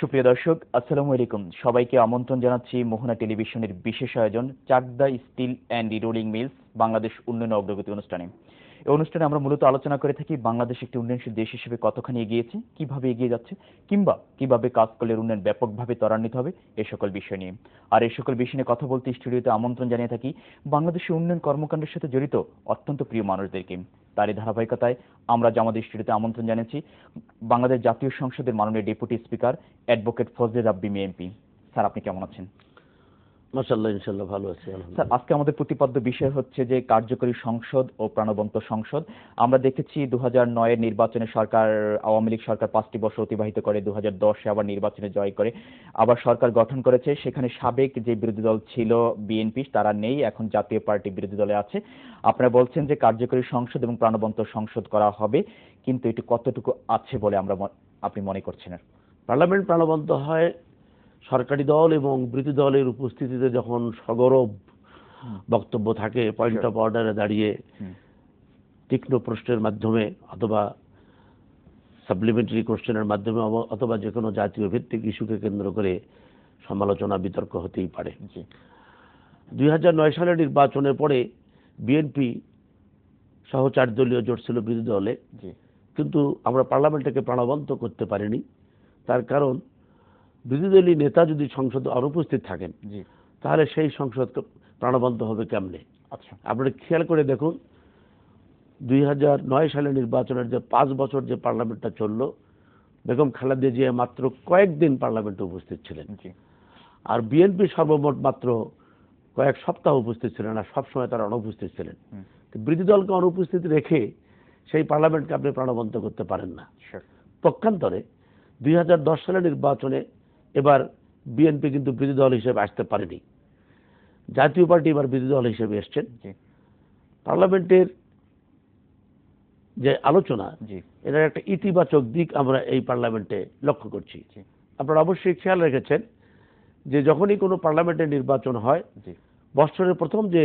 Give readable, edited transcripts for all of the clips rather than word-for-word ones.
সুপ্রিয় দর্শক, আসসালামু আলাইকুম। সবাইকে আমন্ত্রণ জানাচ্ছি মোহনা টেলিভিশনের বিশেষ আয়োজন Chakda steel and rolling mills Bangladesh উন্নয়ন অগ্রগতি অনুষ্ঠানে। এই অনুষ্ঠানে আমরা মূলত আলোচনা করে থাকি বাংলাদেশ একটি উন্নয়নশীল দেশ হিসেবে কতখানি এগিয়েছে, কিভাবে এগিয়ে যাচ্ছে, কিংবা কিভাবে কাজ করলে উন্নয়ন ব্যাপকভাবে ত্বরান্বিত হবে, এই সকল বিষয় নিয়ে। আর এই সকল বিষয় নিয়ে কথা বলতে স্টুডিওতে আমন্ত্রণ জানিয়ে থাকি বাংলাদেশের উন্নয়ন কর্মকাণ্ডের সাথে জড়িত অত্যন্ত প্রিয় মানুষদেরকে। তারই ধারাবাহিকতায় আমরা আমাদের স্টুডিওতে আমন্ত্রণ জানিয়েছি বাংলাদেশ জাতীয় সংসদের মাননীয় ডেপুটি স্পিকার অ্যাডভোকেট ফজলে রাব্বি এমপি। স্যার, আপনি কেমন আছেন? মাশাআল্লাহ, ইনশাআল্লাহ ভালো আছি। স্যার, আজকে আমাদের প্রতিপাদ্য বিষয় হচ্ছে যে কার্যকরী সংসদ ও প্রাণবন্ত সংসদ। আমরা দেখেছি 2009-এর নির্বাচনে সরকার, আওয়ামী লীগ সরকার 5টি বছর অতিবাহিত করে 2010-এ আবার নির্বাচনে জয় করে আবার সরকার গঠন করেছে। সেখানে সাবেক যে বিরোধী দল ছিল বিএনপি, তারা নেই, এখন জাতীয় পার্টি বিরোধী দলে আছে। আপনারা বলছেন যে কার্যকরী সংসদ এবং প্রাণবন্ত সংসদ করা হবে, কিন্তু এটি কতটুকু আছে বলে আপনি মনে করছেন? পার্লামেন্ট প্রাণবন্ত হয় সরকারি দল এবং বিরোধী দলের উপস্থিতিতে যখন সগৌরব বক্তব্য থাকে, পয়েন্ট অফ অর্ডারে দাঁড়িয়ে তীক্ষ্ণ প্রশ্নের মাধ্যমে অথবা সাপ্লিমেন্টারি কোশ্চেনের মাধ্যমে অথবা যে কোনো জাতীয় ভিত্তিক ইস্যুকে কেন্দ্র করে সমালোচনা বিতর্ক হতেই পারে। 2009 সালের নির্বাচনের পরে বিএনপি সহ 4 দলীয় জোট ছিল বিরোধী দলে, কিন্তু আমরা পার্লামেন্টকে প্রাণবন্ত করতে পারিনি। তার কারণ বিরোধী দলীয় নেতা যদি সংসদে অনুপস্থিত থাকেন তাহলে সেই সংসদ প্রাণবন্ত হবে কেমনে? আপনারা খেয়াল করে দেখুন, 2009 সালের নির্বাচনের যে 5 বছর যে পার্লামেন্টটা চলল, বেগম খালেদা জিয়া মাত্র কয়েকদিন পার্লামেন্টে উপস্থিত ছিলেন, আর বিএনপি সর্বমোট মাত্র কয়েক সপ্তাহ উপস্থিত ছিলেন, আর সবসময় তারা অনুপস্থিত ছিলেন। বিরোধী দলকে অনুপস্থিত রেখে সেই পার্লামেন্টকে আপনি প্রাণবন্ত করতে পারেন না। পক্ষান্তরে 2010 সালের নির্বাচনে এবার বিএনপি কিন্তু বিরোধী দল হিসেবে আসতে পারেনি, জাতীয় পার্টি এবার বিরোধী দল হিসেবে এসছেন। পার্লামেন্টের যে আলোচনা, এটার একটা ইতিবাচক দিক আমরা এই পার্লামেন্টে লক্ষ্য করছি। আপনারা অবশ্যই খেয়াল রেখেছেন যে যখনই কোনো পার্লামেন্টের নির্বাচন হয়, বছরের প্রথম যে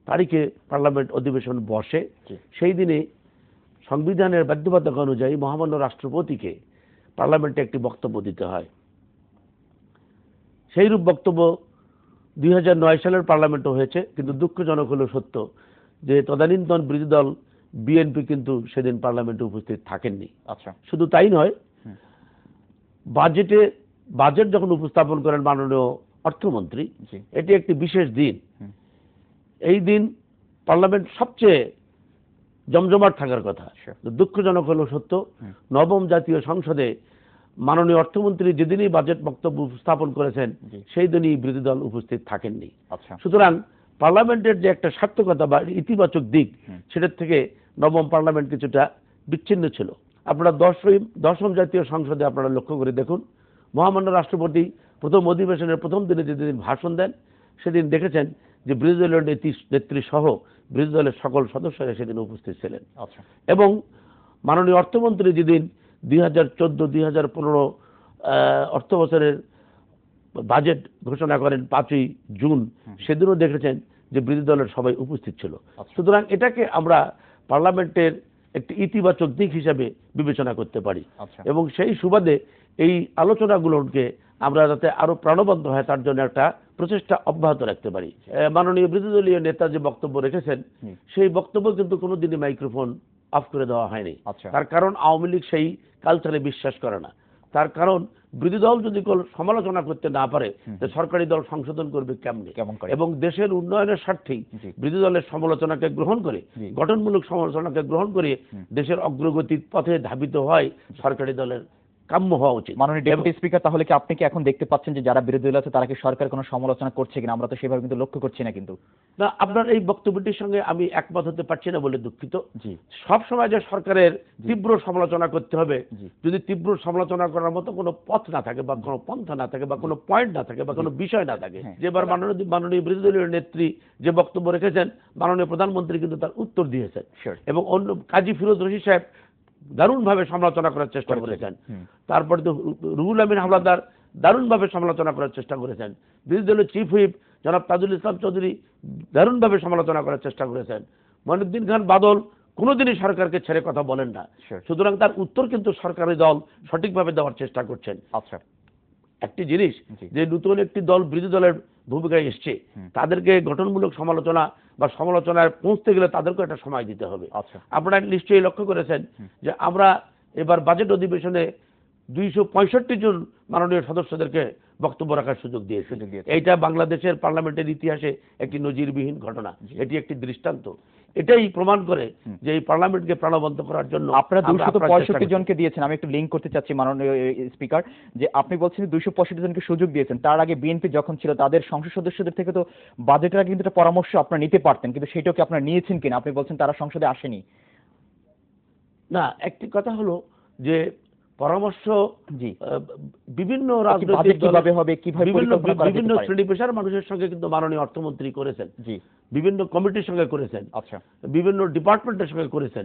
তারিখে পার্লামেন্ট অধিবেশন বসে, সেই দিনে সংবিধানের বাধ্যবাধকতা অনুযায়ী মহামান্য রাষ্ট্রপতিকে পার্লামেন্টে একটি বক্তব্য দিতে হয়। সেইরূপ বক্তব্য 2009 সালের পার্লামেন্টও হয়েছে, কিন্তু দুঃখজনক হলো সত্য যে তদানীন্তন বিরোধী দল বিএনপি কিন্তু সেদিন পার্লামেন্টে উপস্থিত থাকেননি। শুধু তাই নয়, বাজেট যখন উপস্থাপন করেন মাননীয় অর্থমন্ত্রী, এটি একটি বিশেষ দিন। এই দিন পার্লামেন্ট সবচেয়ে জমজমাট থাকার কথা। দুঃখজনক হলো সত্য, নবম জাতীয় সংসদে মাননীয় অর্থমন্ত্রী যেদিনই বাজেট বক্তব্য উপস্থাপন করেছেন সেই দিনই বিরোধী দল উপস্থিত থাকেননি। সুতরাং পার্লামেন্টের যে একটা সার্থকতা বা ইতিবাচক দিক, সেটার থেকে নবম পার্লামেন্ট কিছুটা বিচ্ছিন্ন ছিল। আপনারা দশম জাতীয় সংসদে আপনারা লক্ষ্য করে দেখুন, মহামান্য রাষ্ট্রপতি প্রথম অধিবেশনের প্রথম দিনে যেদিন ভাষণ দেন, সেদিন দেখেছেন যে বিরোধী দলের নেত্রী সহ বিরোধী দলের সকল সদস্যরা সেদিন উপস্থিত ছিলেন। এবং মাননীয় অর্থমন্ত্রী যেদিন 2014-2015 অর্থ বছরের বাজেট ঘোষণা করেন 5ই জুন, সেদিনও দেখেছেন যে বিরোধী দলের সবাই উপস্থিত ছিল। সুতরাং এটাকে আমরা পার্লামেন্টের একটি ইতিবাচক দিক হিসাবে বিবেচনা করতে পারি, এবং সেই সুবাদে এই আলোচনাগুলোকে আমরা যাতে আরো প্রাণবন্ত হয় তার জন্য একটা প্রচেষ্টা অব্যাহত রাখতে পারি। মাননীয় বিরোধী দলীয় নেতা যে বক্তব্য রেখেছেন, সেই বক্তব্য কিন্তু কোনোদিনই মাইক্রোফোন অফ করে দেওয়া হয়নি। তার কারণ আওয়ামী লীগ সেই কালচারে বিশ্বাস করে না। তার কারণ বিরোধী দল যদি সমালোচনা করতে না পারে, সরকারি দল সংশোধন করবে কেমনে? এবং দেশের উন্নয়নের স্বার্থেই বিরোধী দলের সমালোচনাকে গ্রহণ করে, গঠনমূলক সমালোচনাকে গ্রহণ করে দেশের অগ্রগতির পথে ধাবিত হয় সরকারি দলের কাম্য হওয়া উচিত। মাননীয় ডেপুটি স্পিকার, তাহলে কি আপনি কি এখন দেখতে পাচ্ছেন যে যারা বিরোধী দল আছে তারা কি সরকার কোনো সমালোচনা করছে কিনা? আমরা তো সেভাবে কিন্তু লক্ষ্য করছি না। কিন্তু না, আপনার এই বক্তব্যটির সঙ্গে আমি একমত হতে পারছি না বলে দুঃখিত। সব সময় যে সরকারের তীব্র সমালোচনা করতে হবে, যদি তীব্র সমালোচনা করার মতো কোনো পথ না থাকে বা কোনো পন্থা না থাকে বা কোনো পয়েন্ট না থাকে বা কোনো বিষয় না থাকে, যেবার মাননীয় বিরোধী দলীয় নেত্রী যে বক্তব্য রেখেছেন, মাননীয় প্রধানমন্ত্রী কিন্তু তার উত্তর দিয়েছেন, এবং অন্য কাজী ফিরোজ রশিদ সাহেব দারুণভাবে সমালোচনা করার চেষ্টা করেছেন। তারপরে তো রুহুল আমিন হাওলাদার দারুণভাবে সমালোচনা করার চেষ্টা করেছেন। বিরোধী দলের চিফ হুইপ জনাব তাজুল ইসলাম চৌধুরী দারুণভাবে সমালোচনা করার চেষ্টা করেছেন। মঈনুদ্দিন খান বাদল কোনোদিনই সরকারকে ছেড়ে কথা বলেন না। সুতরাং তার উত্তর কিন্তু সরকারি দল সঠিকভাবে দেওয়ার চেষ্টা করছেন। একটি জিনিস যে নতুন একটি দল বিরোধী দলের ভূমিকায় এসছে, তাদেরকে গঠনমূলক সমালোচনা বা সমালোচনায় পৌঁছতে গেলে তাদেরকে একটা সময় দিতে হবে। আপনারা নিশ্চয়ই লক্ষ্য করেছেন যে আমরা এবার বাজেট অধিবেশনে 265 জন মাননীয় সদস্যদেরকে বক্তব্য রাখার সুযোগ দিয়েছে। এইটা বাংলাদেশের পার্লামেন্টের ইতিহাসে একটি নজিরবিহীন ঘটনা, এটি একটি দৃষ্টান্ত। এটাই প্রমাণ করে যে এই পার্লামেন্টকে প্রাণবন্ত করার জন্য আপনারা 265 জনকে দিয়েছেন। আমি একটু লিঙ্ক করতে চাচ্ছি মাননীয় স্পিকার, যে আপনি বলছেন 265 জনকে সুযোগ দিয়েছেন, তার আগে বিএনপি যখন ছিল তাদের সংসদ সদস্যদের থেকে তো বাজেটের আগে কিন্তু একটা পরামর্শ আপনারা নিতে পারতেন, কিন্তু সেটাও কি আপনারা নিয়েছেন কিনা? আপনি বলছেন তারা সংসদে আসেনি। না, একটি কথা হলো যে পরামর্শ বিভিন্ন রাজনৈতিক কিভাবে হবে, কিভাবে বিভিন্ন শ্রেণী পেশার মানুষের সঙ্গে কিন্তু মাননীয় অর্থমন্ত্রী করেছেন, বিভিন্ন কমিটির সঙ্গে করেছেন, বিভিন্ন ডিপার্টমেন্টের সঙ্গে করেছেন,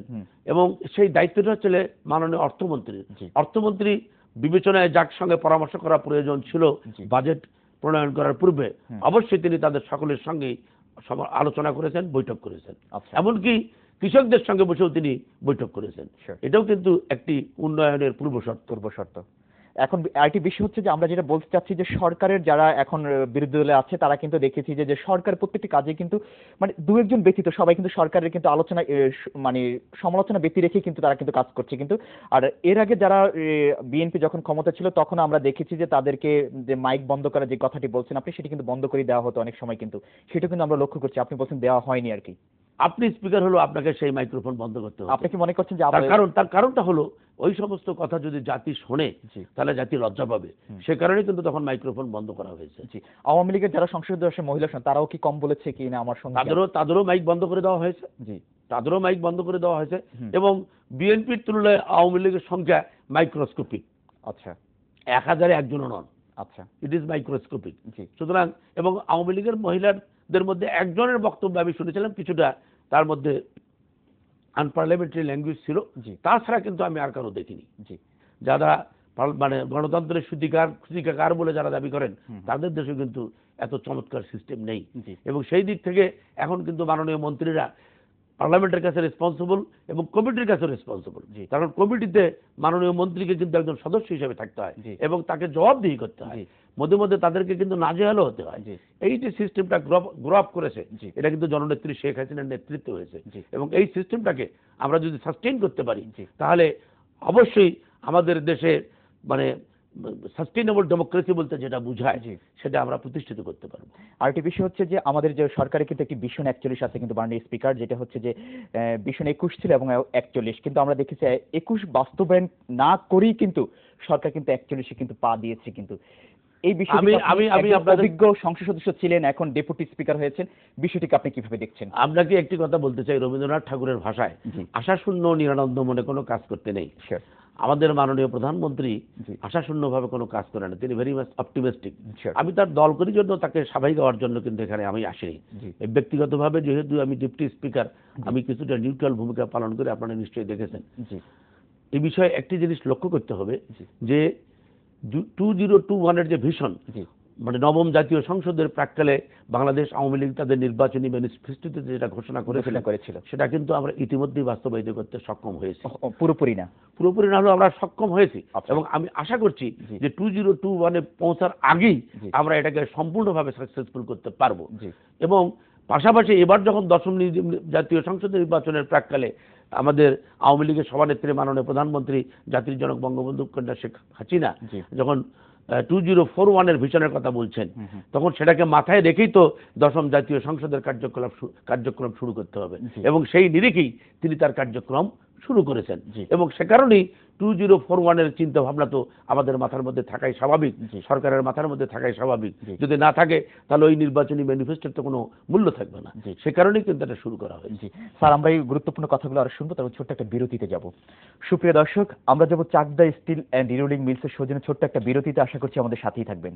এবং সেই দায়িত্বটা হচ্ছে মাননীয় অর্থমন্ত্রীর। অর্থমন্ত্রী বিবেচনায় যার সঙ্গে পরামর্শ করা প্রয়োজন ছিল বাজেট প্রণয়ন করার পূর্বে, অবশ্যই তিনি তাদের সকলের সঙ্গেই আলোচনা করেছেন, বৈঠক করেছেন, এমনকি কৃষকদের সঙ্গে বসেও তিনি বৈঠক করেছেন। এটাও কিন্তু একটি উন্নয়নের পূর্বশর্ত। এখন আরেকটি বিষয় হচ্ছে যে আমরা যেটা বলতে চাচ্ছি যে সরকারের যারা এখন বিরোধী দলে আছে তারা কিন্তু দেখেছি যে সরকার প্রত্যেকটি কাজে কিন্তু মানে দু একজন ব্যতীত সবাই কিন্তু সরকারের কিন্তু আলোচনা মানে সমালোচনা ব্যক্তি রেখে কিন্তু তারা কিন্তু কাজ করছে। কিন্তু আর এর আগে যারা বিএনপি যখন ক্ষমতা ছিল তখন আমরা দেখেছি যে তাদেরকে যে মাইক বন্ধ করার যে কথাটি বলছেন আপনি, সেটি কিন্তু বন্ধ করে দেওয়া হতো অনেক সময়, কিন্তু সেটা কিন্তু আমরা লক্ষ্য করছি। আপনি বলছেন দেওয়া হয়নি আর কি। আপনি স্পিকার হলো, আপনাকে সেই মাইক্রোফোন বন্ধ করতে হবে। আপনি কি মনে করছেন যে তার কারণটা হলো ওই সমস্ত কথা যদি জাতি শোনে তাহলে জাতি লজ্জা পাবে, সে কারণে কিন্তু তখন মাইক্রোফোন বন্ধ করা হয়েছে। আওয়ামী লীগের যারা সংসদ সদস্য মহিলা তারাও কি কম বলেছে কি না? আমার সঙ্গে তাদেরও মাইক বন্ধ করে দেওয়া হয়েছে। তাদেরও মাইক বন্ধ করে দেওয়া হয়েছে, এবং বিএনপির তুলনায় আওয়ামী লীগের সংখ্যা মাইক্রোস্কোপিক। 1000-এ একজনও নন। It is microscopic. সুতরাং এবং আওয়ামী লীগের মহিলাদের মধ্যে একজনের বক্তব্য আমি শুনেছিলাম কিছুটা তার মধ্যে আনপার্লামেন্টারি ল্যাঙ্গুয়েজ ছিল, তাছাড়া কিন্তু আমি আর কারো দেখিনি। যারা মানে গণতন্ত্রের সূতিকাগার বলে যারা দাবি করেন তাদের দেশে কিন্তু এত চমৎকার সিস্টেম নেই, এবং সেই দিক থেকে এখন কিন্তু মাননীয় মন্ত্রীরা পার্লামেন্টের কাছে রেসপন্সিবল এবং কমিটির কাছে রেসপন্সিবল। কারণ কমিটিতে মাননীয় মন্ত্রীকে কিন্তু একজন সদস্য হিসেবে থাকতে হয় এবং তাকে জবাবদিহি করতে হয়, মধ্যে মধ্যে তাদেরকে কিন্তু নাজেহালও হতে হয়। এই যে সিস্টেমটা গ্রো আপ করেছে এটা কিন্তু জননেত্রী শেখ হাসিনার নেতৃত্বে হয়েছে, এবং এই সিস্টেমটাকে আমরা যদি সাস্টেইন করতে পারি তাহলে অবশ্যই আমাদের দেশে মানে সাস্টেইনেবল ডেমোক্রেসি বলতে যেটা বোঝায় সেটা আমরা প্রতিষ্ঠিত করতে পারবো। আরেকটি বিষয় হচ্ছে যে আমাদের যে সরকারের কিন্তু একটি ভিশন 41 আছে কিন্তু মাননীয় স্পিকার, যেটা হচ্ছে যে ভিশন 21 ছিল এবং 41, কিন্তু আমরা দেখেছি 21 বাস্তবায়ন না করেই কিন্তু সরকার কিন্তু 41-এ কিন্তু পা দিয়েছে। কিন্তু এই বিষয়টি আমি অভিজ্ঞ সংসদ সদস্য ছিলেন, এখন ডেপুটি স্পিকার হয়েছেন, বিষয়টিকে আপনি কিভাবে দেখছেন? আপনাকে একটি কথা বলতে চাই, রবীন্দ্রনাথ ঠাকুরের ভাষায় আশাশূন্য নিরানন্দ মনে কোনো কাজ করতে নেই। আমাদের মাননীয় প্রধানমন্ত্রী আশাশূন্যভাবে কোনো কাজ করে না, তিনি ভেরি মাচ অপটিমিস্টিক। আমি তার দল করার জন্য তাকে সাবাই গাওয়ার জন্য কিন্তু এখানে আমি আসিনি। ব্যক্তিগতভাবে যেহেতু আমি ডেপুটি স্পিকার, আমি কিছুটা নিউট্রাল ভূমিকা পালন করে আপনারা নিশ্চয়ই দেখেছেন। এই বিষয়ে একটি জিনিস লক্ষ্য করতে হবে যে 2021-এর যে ভিশন, মানে নবম জাতীয় সংসদের প্রাক্কালে বাংলাদেশ আওয়ামী লীগ তাদের নির্বাচনী ম্যানিফেস্টোতে যেটা ঘোষণা করেছিল সেটা কিন্তু আমরা ইতিমধ্যেই বাস্তবায়িত করতে সক্ষম হয়েছি। পুরোপুরি না হলেও আমরা সক্ষম হয়েছি, এবং আমি আশা করছি যে 2021-এ পৌঁছার আগেই আমরা এটাকে সম্পূর্ণভাবে সাকসেসফুল করতে পারবো। এবং পাশাপাশি এবার যখন 10ম জাতীয় সংসদ নির্বাচনের প্রাক্কালে আমাদের আওয়ামী লীগের সভানেত্রী মাননীয় প্রধানমন্ত্রী জাতির জনক বঙ্গবন্ধু কন্যা শেখ হাসিনা যখন 2041-এর ভিশনের কথা বলছেন, তখন সেটাকে মাথায় রেখেই তো 10ম জাতীয় সংসদের কার্যক্রম শুরু করতে হবে, এবং সেই নিরিখেই তিনি তার কার্যক্রম শুরু করেছেন। এবং সে কারণেই 2041-এর চিন্তা ভাবনা তো আমাদের মাথার মধ্যে থাকাই স্বাভাবিক, সরকারের মাথার মধ্যে থাকাই স্বাভাবিক। যদি না থাকে তাহলে ওই নির্বাচনী ম্যানিফেস্টোর তো কোনো মূল্য থাকবে না, সে কারণেই কিন্তু এটা শুরু করা হয়েছে। স্যার, আমরা এই গুরুত্বপূর্ণ কথাগুলো আরো শুনবো, তারপর ছোট্ট একটা বিরতিতে যাব। সুপ্রিয় দর্শক, আমরা যাব চাকদা স্টিল অ্যান্ড রিরোলিং মিলসের সৌজন্যে ছোট্ট একটা বিরতিতে। আশা করছি আমাদের সাথেই থাকবেন।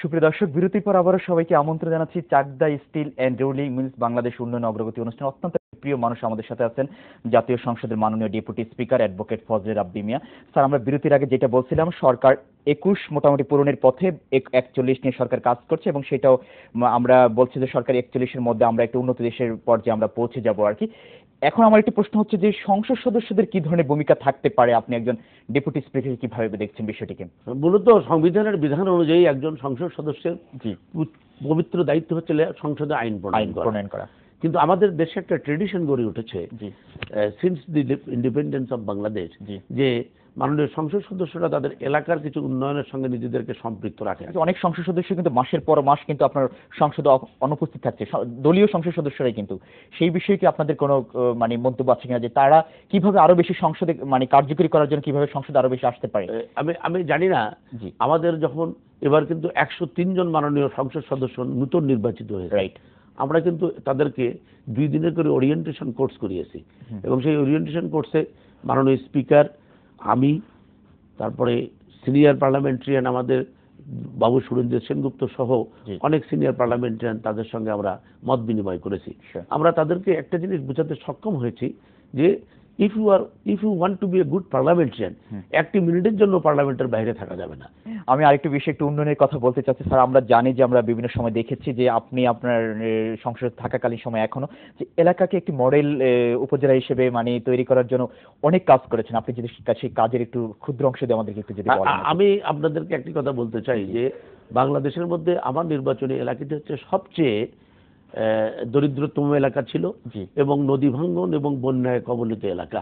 সুপ্রিয় দর্শক, বিরতির পর আবারও সবাইকে আমন্ত্রণ জানাচ্ছি Chakda steel and rolling mills Bangladesh উন্নয়ন অগ্রগতি অনুষ্ঠান। অত্যন্ত প্রিয় মানুষ আমাদের সাথে আছেন জাতীয় সংসদের মাননীয় ডেপুটি স্পিকার অ্যাডভোকেট ফজলে রাব্বি মিয়া। স্যার, আমরা বিরতির আগে যেটা বলছিলাম, সরকার 21 মোটামুটি পূরণের পথে 41 নিয়ে সরকার কাজ করছে, এবং সেটাও আমরা বলছি যে সরকার 41-এর মধ্যে আমরা একটা উন্নত দেশের পর্যায়ে আমরা পৌঁছে যাব আর কি। এখন আমার একটি প্রশ্ন হচ্ছে যে সংসদ সদস্যদের কি ধরনের ভূমিকা থাকতে পারে, আপনি একজন ডেপুটি স্পিকার কিভাবে দেখছেন বিষয়টিকে? মূলত সংবিধানের বিধান অনুযায়ী একজন সংসদ সদস্যের জি, পবিত্র দায়িত্ব হচ্ছে সংসদে আইন প্রণয়ন করা। কিন্তু আমাদের দেশে একটা ট্রেডিশন গড়ে উঠেছে since the independence of Bangladesh, যে মাননীয় সংসদ সদস্যরা তাদের এলাকার কিছু উন্নয়নের সঙ্গে নিজেদেরকে সম্পৃক্ত রাখে। অনেক সংসদ সদস্য কিন্তু মাসের পর মাস কিন্তু আপনার সংসদে অনুপস্থিত থাকছে, দলীয় সংসদ সদস্যরাই। কিন্তু সেই বিষয়ে কি আপনাদের কোনো মানে মন্তব্য আছে কিনা, যে তারা কিভাবে আরো বেশি সংসদে মানে কার্যকরী করার জন্য কিভাবে সংসদে আরো বেশি আসতে পারে? আমি জানি না। আমাদের যখন এবার কিন্তু 103 জন মাননীয় সংসদ সদস্য নতুন নির্বাচিত হয়েছে, রাইট, আমরা কিন্তু তাদেরকে 2 দিনের করে ওরিয়েন্টেশন কোর্স করিয়েছি, এবং সেই ওরিয়েন্টেশন কোর্সে মাননীয় স্পিকার, আমি, তারপরে সিনিয়র পার্লামেন্টারিয়ান আমাদের বাবু সুরেন্দ্র সেনগুপ্ত সহ অনেক সিনিয়র পার্লামেন্টারিয়ান, তাদের সঙ্গে আমরা মত বিনিময় করেছি। আমরা তাদেরকে একটা জিনিস বোঝাতে সক্ষম হয়েছি যে if you want to be a good parliamentarian, 1 মিনিটের জন্য পার্লামেন্টের বাইরে থাকা যাবে না। আমি আরেকটু বিষয়, একটু উন্নয়নের কথা বলতে চাচ্ছি স্যার। আমরা জানি যে আমরা বিভিন্ন সময় দেখেছি যে আপনি আপনার সংসদ থাকাকালীন সময় এখনো যে এলাকাকে একটি মডেল উপজেলা হিসেবে মানে তৈরি করার জন্য অনেক কাজ করেছেন। আপনি যদি সেই কাজের একটু ক্ষুদ্র অংশ দিয়ে আমাদেরকে একটু যদি বলেন। আমি আপনাদেরকে একটি কথা বলতে চাই যে বাংলাদেশের মধ্যে আমার নির্বাচনী এলাকাটি হচ্ছে সবচেয়ে দরিদ্রতম এলাকা ছিল, এবং নদী ভাঙ্গন এবং বন্যায় কবলিত এলাকা।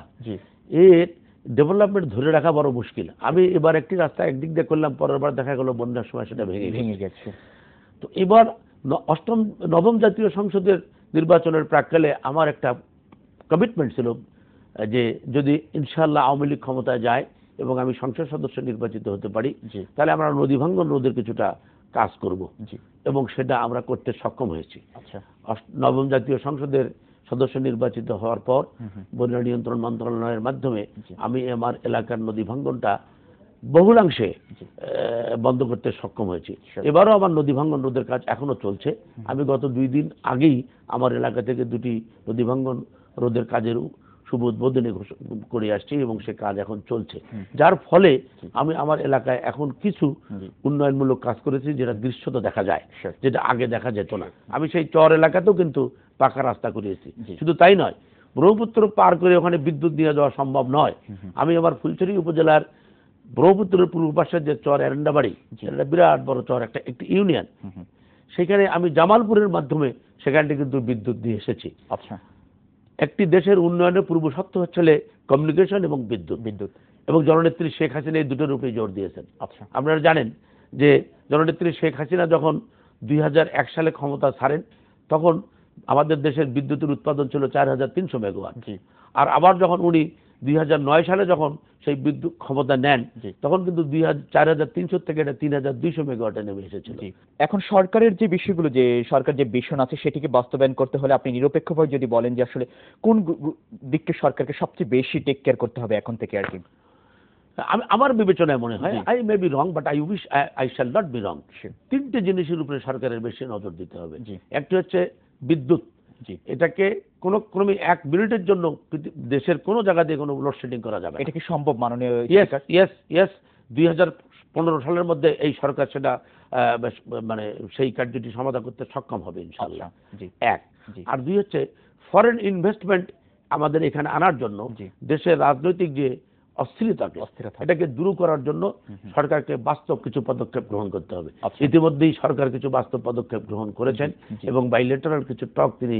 এর ডেভেলপমেন্ট ধরে রাখা বড় মুশকিল। আমি এবার একটি রাস্তা একদিক দিয়ে করলাম, পরের বার দেখা গেল বন্যার সময় সেটা ভেঙে গেছে। তো এবার নবম জাতীয় সংসদের নির্বাচনের প্রাক্কালে আমার একটা কমিটমেন্ট ছিল যে যদি ইনশাআল্লাহ আওয়ামী লীগ ক্ষমতায় যায় এবং আমি সংসদ সদস্য নির্বাচিত হতে পারি, তাহলে আমরা নদী ভাঙ্গন রোধের কিছুটা কাজ করব, এবং সেটা আমরা করতে সক্ষম হয়েছি। নবম জাতীয় সংসদের সদস্য নির্বাচিত হওয়ার পর বন্যা নিয়ন্ত্রণ মন্ত্রণালয়ের মাধ্যমে আমি আমার এলাকার নদী ভাঙ্গনটা বহুলাংশে বন্ধ করতে সক্ষম হয়েছি। এবারও আমার নদী ভাঙ্গন রোধের কাজ এখনো চলছে। আমি গত 2 দিন আগেই আমার এলাকা থেকে 2টি নদী ভাঙ্গন রোধের কাজের শুভ উদ্বোধনী করে আসছি, এবং সে কাজ এখন চলছে, যার ফলে আমি আমার এলাকায় এখন কিছু উন্নয়নমূলক কাজ করেছি যেটা দৃশ্যত দেখা যায়, যেটা আগে দেখা যেত না। আমি সেই চর এলাকাতেও কিন্তু পাকা রাস্তা করিয়েছি। শুধু তাই নয়, ব্রহ্মপুত্র পার করে ওখানে বিদ্যুৎ নিয়ে যাওয়া সম্ভব নয়। আমি আমার ফুলছড়ি উপজেলার ব্রহ্মপুত্রের পূর্ব পাশের যে চর এরেন্ডাবাড়ি, এটা বিরাট বড় চর, একটি ইউনিয়ন, সেখানে আমি জামালপুরের মাধ্যমে সেখানটি কিন্তু বিদ্যুৎ দিয়ে এসেছি। আচ্ছা, একটি দেশের উন্নয়নের পূর্ব শর্ত হচ্ছে কমিউনিকেশন এবং বিদ্যুৎ, এবং জননেত্রী শেখ হাসিনা এই দুটোর উপরে জোর দিয়েছেন। আচ্ছা, আপনারা জানেন যে জননেত্রী শেখ হাসিনা যখন 2001 সালে ক্ষমতা ছাড়েন, তখন আমাদের দেশের বিদ্যুতের উৎপাদন ছিল 4300 মেগাওয়াট। আর আবার যখন উনি 2009 সালে যখন সেই বিদ্যুৎ ক্ষমতা নেন, তখন কিন্তু 4300 থেকে এটা 3200 মেগাওয়াটে নেমে এসেছিল। এখন সরকারের যে বিষয়গুলো, যে সরকার যে ভিশন আছে সেটিকে বাস্তবায়ন করতে হলে আপনি নিরপেক্ষভাবে যদি বলেন যে আসলে কোন দিকটা সরকারকে সবচেয়ে বেশি টেক কেয়ার করতে হবে এখন থেকে আর কি? আমার বিবেচনায় মনে হয়, I may be wrong but I shall not be wrong, 3টে জিনিসের উপরে সরকারের বেশি নজর দিতে হবে। একটি হচ্ছে বিদ্যুৎ, এটাকে কোনো ক্রমে 1 মিনিটের জন্য দেশের কোনো জায়গা দিয়ে কোনো লোডশেডিং করা যাবে। এটা কি সম্ভব মাননীয়? ইয়েস, 2015 সালের মধ্যে এই সরকার সেটা মানে সেই কার্যটি সমাধান করতে সক্ষম হবে ইনশাআল্লাহ। 1 আর 2 হচ্ছে ফরেন ইনভেস্টমেন্ট আমাদের এখানে আনার জন্য দেশের রাজনৈতিক যে অস্থিরতা, এটাকে দূর করার জন্য সরকারকে বাস্তব কিছু পদক্ষেপ গ্রহণ করতে হবে। ইতিমধ্যেই সরকার কিছু বাস্তব পদক্ষেপ গ্রহণ করেছেন, এবং বাইলেটারাল কিছু টক তিনি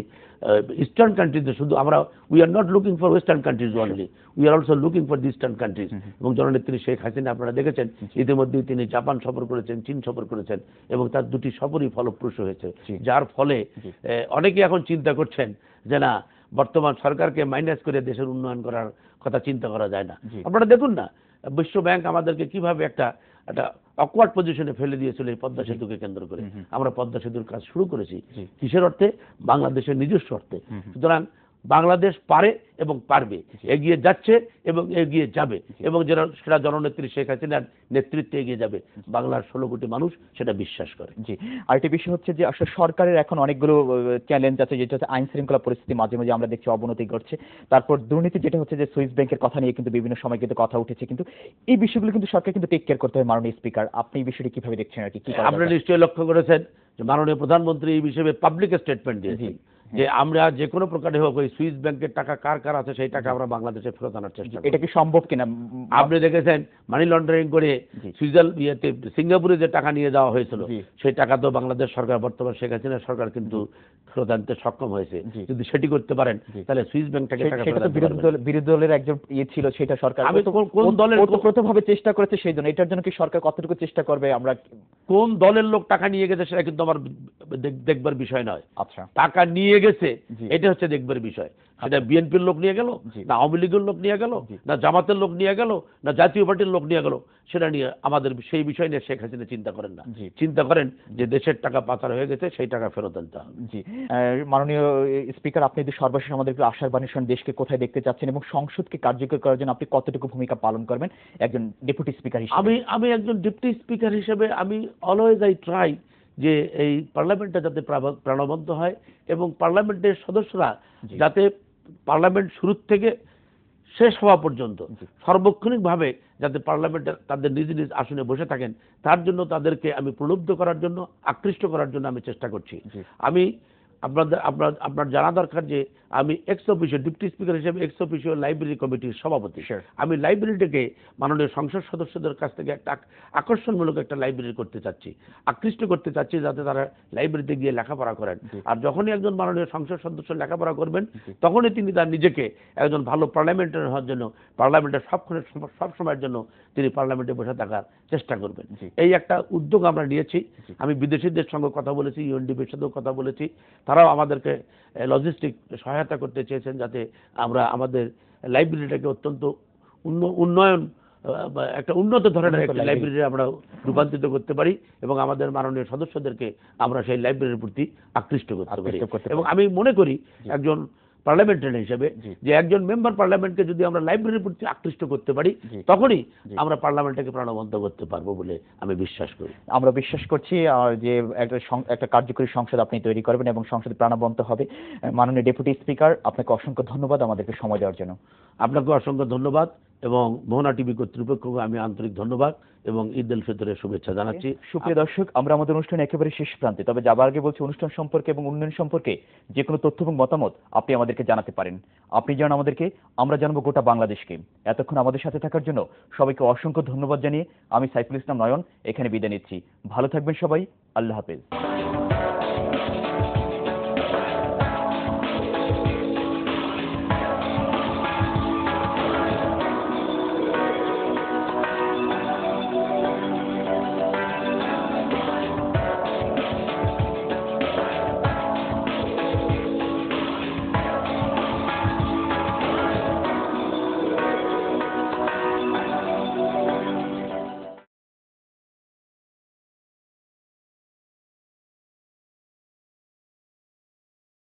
ইস্টার্ন কান্ট্রিজে, শুধু আমরা we are not looking for western countries only, we are also looking for the eastern countries. এবং জননেত্রী শেখ হাসিনা আপনারা দেখেছেন ইতিমধ্যেই তিনি জাপান সফর করেছেন, চীন সফর করেছেন, এবং তার 2টি সফরই ফলপ্রসূ হয়েছে, যার ফলে অনেকে এখন চিন্তা করছেন যে না, বর্তমান সরকারকে মাইনাস করে দেশের উন্নয়ন করার কথা চিন্তা করা যায় না। আপনারা দেখুন না, বিশ্ব ব্যাংক আমাদেরকে কিভাবে একটা অকওয়ার্ড পজিশনে ফেলে দিয়েছিল এই পদ্মা সেতুকে কেন্দ্র করে। আমরা পদ্মা সেতুর কাজ শুরু করেছি কিসের অর্থে? বাংলাদেশের নিজস্ব অর্থে। সুতরাং বাংলাদেশ পারে এবং পারবে, এগিয়ে যাচ্ছে এবং এগিয়ে যাবে, এবং সেটা জননেত্রী শেখ হাসিনার নেতৃত্বে এগিয়ে যাবে। বাংলার 16 কোটি মানুষ সেটা বিশ্বাস করে। জি, আরেকটি বিষয় হচ্ছে যে আসলে সরকারের এখন অনেকগুলো চ্যালেঞ্জ আছে, যেটা হচ্ছে আইন শৃঙ্খলা পরিস্থিতি মাঝে মাঝে আমরা দেখছি অবনতি ঘটছে। তারপর দুর্নীতি, যেটা হচ্ছে যে সুইস ব্যাংকের কথা নিয়ে কিন্তু বিভিন্ন সময় কিন্তু কথা উঠেছে, কিন্তু এই বিষয়গুলো কিন্তু সরকার কিন্তু টেক কেয়ার করতে হবে। মাননীয় স্পিকার, আপনি এই বিষয়টি কিভাবে দেখছেন আর কি? আপনারা নিশ্চয়ই লক্ষ্য করেছেন যে মাননীয় প্রধানমন্ত্রী এই বিষয়ে পাবলিক স্টেটমেন্ট দিয়েছেন যে আমরা যে কোনো প্রকারে হোক ওই সুইস ব্যাংকের টাকা কার কার আছে সেই টাকা আমরা বাংলাদেশে ফেরত আনার চেষ্টা করি। এটা কি সম্ভব কিনা? আপনি দেখেছেন মানি লন্ডারিং করে সিঙ্গাপুরে যে টাকা নিয়ে যাওয়া হয়েছিল সেই টাকা তো বাংলাদেশ সরকার, বর্তমান শেখ হাসিনা সরকার কিন্তু ফেরত আনতে সক্ষম হয়েছে। যদি সেটি করতে পারেন তাহলে সুইস ব্যাংক থেকে টাকা ফেরত আনতে পারবেন। বিরোধী দলের একজন ছিল, সেটা সরকার আমি কোন দলের ওতপ্রোতভাবে চেষ্টা করেছে, সেই জন্য এটার জন্য কি সরকার কতটুকু চেষ্টা করবে? আমরা কোন দলের লোক টাকা নিয়ে গেছে সেটা কিন্তু আমার দেখবার বিষয় নয়। আচ্ছা, টাকা নিয়ে গেছে এটা হচ্ছে দেখবার বিষয়। সেটা বিএনপির লোক নিয়ে গেল, না আওয়ামী লীগের লোক নিয়ে গেল, না জামাতের লোক নিয়ে গেল, না জাতীয় পার্টির লোক নিয়ে গেল, সেটা নিয়ে আমাদের সেই বিষয় নিয়ে শেখ হাসিনা চিন্তা করেন না। চিন্তা করেন যে দেশের টাকা পাচার হয়ে গেছে, সেই টাকা ফেরত আনতে হবে। জি, মাননীয় স্পিকার, আপনি যদি সর্বশেষ আমাদের একটু আশার বাণী শুনে দেশকে কোথায় দেখতে চাচ্ছেন এবং সংসদকে কার্যকর করার জন্য আপনি কতটুকু ভূমিকা পালন করবেন একজন ডেপুটি স্পিকার হিসেবে? আমি একজন ডেপুটি স্পিকার হিসেবে আমি অলওয়েজ আই ট্রাই যে এই পার্লামেন্টটা যাতে প্রাণবন্ত হয় এবং পার্লামেন্টের সদস্যরা যাতে পার্লামেন্ট শুরু থেকে শেষ হওয়া পর্যন্ত সার্বক্ষণিকভাবে যাতে পার্লামেন্টে তাদের নিজ নিজ আসনে বসে থাকেন, তার জন্য তাদেরকে আমি প্রলুব্ধ করার জন্য, আকৃষ্ট করার জন্য আমি চেষ্টা করছি। আমি আপনার জানা দরকার যে আমি এক্স অফিসিও ডেপুটি স্পিকার হিসেবে এক্স অফিসিও লাইব্রেরি কমিটির সভাপতি। আমি লাইব্রেরিটাকে মাননীয় সংসদ সদস্যদের কাছ থেকে একটা আকর্ষণমূলক একটা লাইব্রেরি করতে চাচ্ছি, আকৃষ্ট করতে চাচ্ছি, যাতে তারা লাইব্রেরিতে গিয়ে লেখাপড়া করেন। আর যখনই একজন মাননীয় সংসদ সদস্য লেখাপড়া করবেন, তখনই তিনি তার নিজেকে একজন ভালো পার্লামেন্টারি হওয়ার জন্য, পার্লামেন্টের সব সময়ের জন্য তিনি পার্লামেন্টে বসে থাকার চেষ্টা করবেন। এই একটা উদ্যোগ আমরা নিয়েছি। আমি বিদেশিদের সঙ্গে কথা বলেছি, ইউএনডিপির সাথেও কথা বলেছি। তারাও আমাদেরকে লজিস্টিক সহায়তা করতে চেয়েছেন যাতে আমরা আমাদের লাইব্রেরিটাকে অত্যন্ত উন্নয়ন, একটা উন্নত ধরনের একটা লাইব্রেরি আমরা রূপান্তরিত করতে পারি এবং আমাদের মাননীয় সদস্যদেরকে আমরা সেই লাইব্রেরির প্রতি আকৃষ্ট করতে পারি। এবং আমি মনে করি একজন পার্লামেন্টারি হিসেবে যে একজন মেম্বার পার্লামেন্টকে যদি আমরা লাইব্রেরির প্রতি আকৃষ্ট করতে পারি, তখনই আমরা পার্লামেন্টকে প্রাণবন্ত করতে পারবো বলে আমি বিশ্বাস করি। আমরা বিশ্বাস করছি যে একটা কার্যকরী সংসদ আপনি তৈরি করবেন এবং সংসদ প্রাণবন্ত হবে। মাননীয় ডেপুটি স্পিকার, আপনাকে অসংখ্য ধন্যবাদ আমাদেরকে সময় দেওয়ার জন্য। আপনাকে অসংখ্য ধন্যবাদ এবং মোহনা টিভি কর্তৃপক্ষকে আমি আন্তরিক ধন্যবাদ এবং ঈদ উল ফিতরের শুভেচ্ছা জানাচ্ছি। সুপ্রিয় দর্শক, আমরা আমাদের অনুষ্ঠানে একেবারে শেষ প্রান্তে, তবে যাবার আগে বলছি, অনুষ্ঠান সম্পর্কে এবং উন্নয়ন সম্পর্কে যে কোনো তথ্য এবং মতামত আপনি আমাদেরকে জানাতে পারেন। আপনি জানান আমাদেরকে, আমরা জানাবো গোটা বাংলাদেশকে। এতক্ষণ আমাদের সাথে থাকার জন্য সবাইকে অসংখ্য ধন্যবাদ জানিয়ে আমি সাইফুল ইসলাম নয়ন এখানে বিদায় নিচ্ছি। ভালো থাকবেন সবাই। আল্লাহ হাফেজ।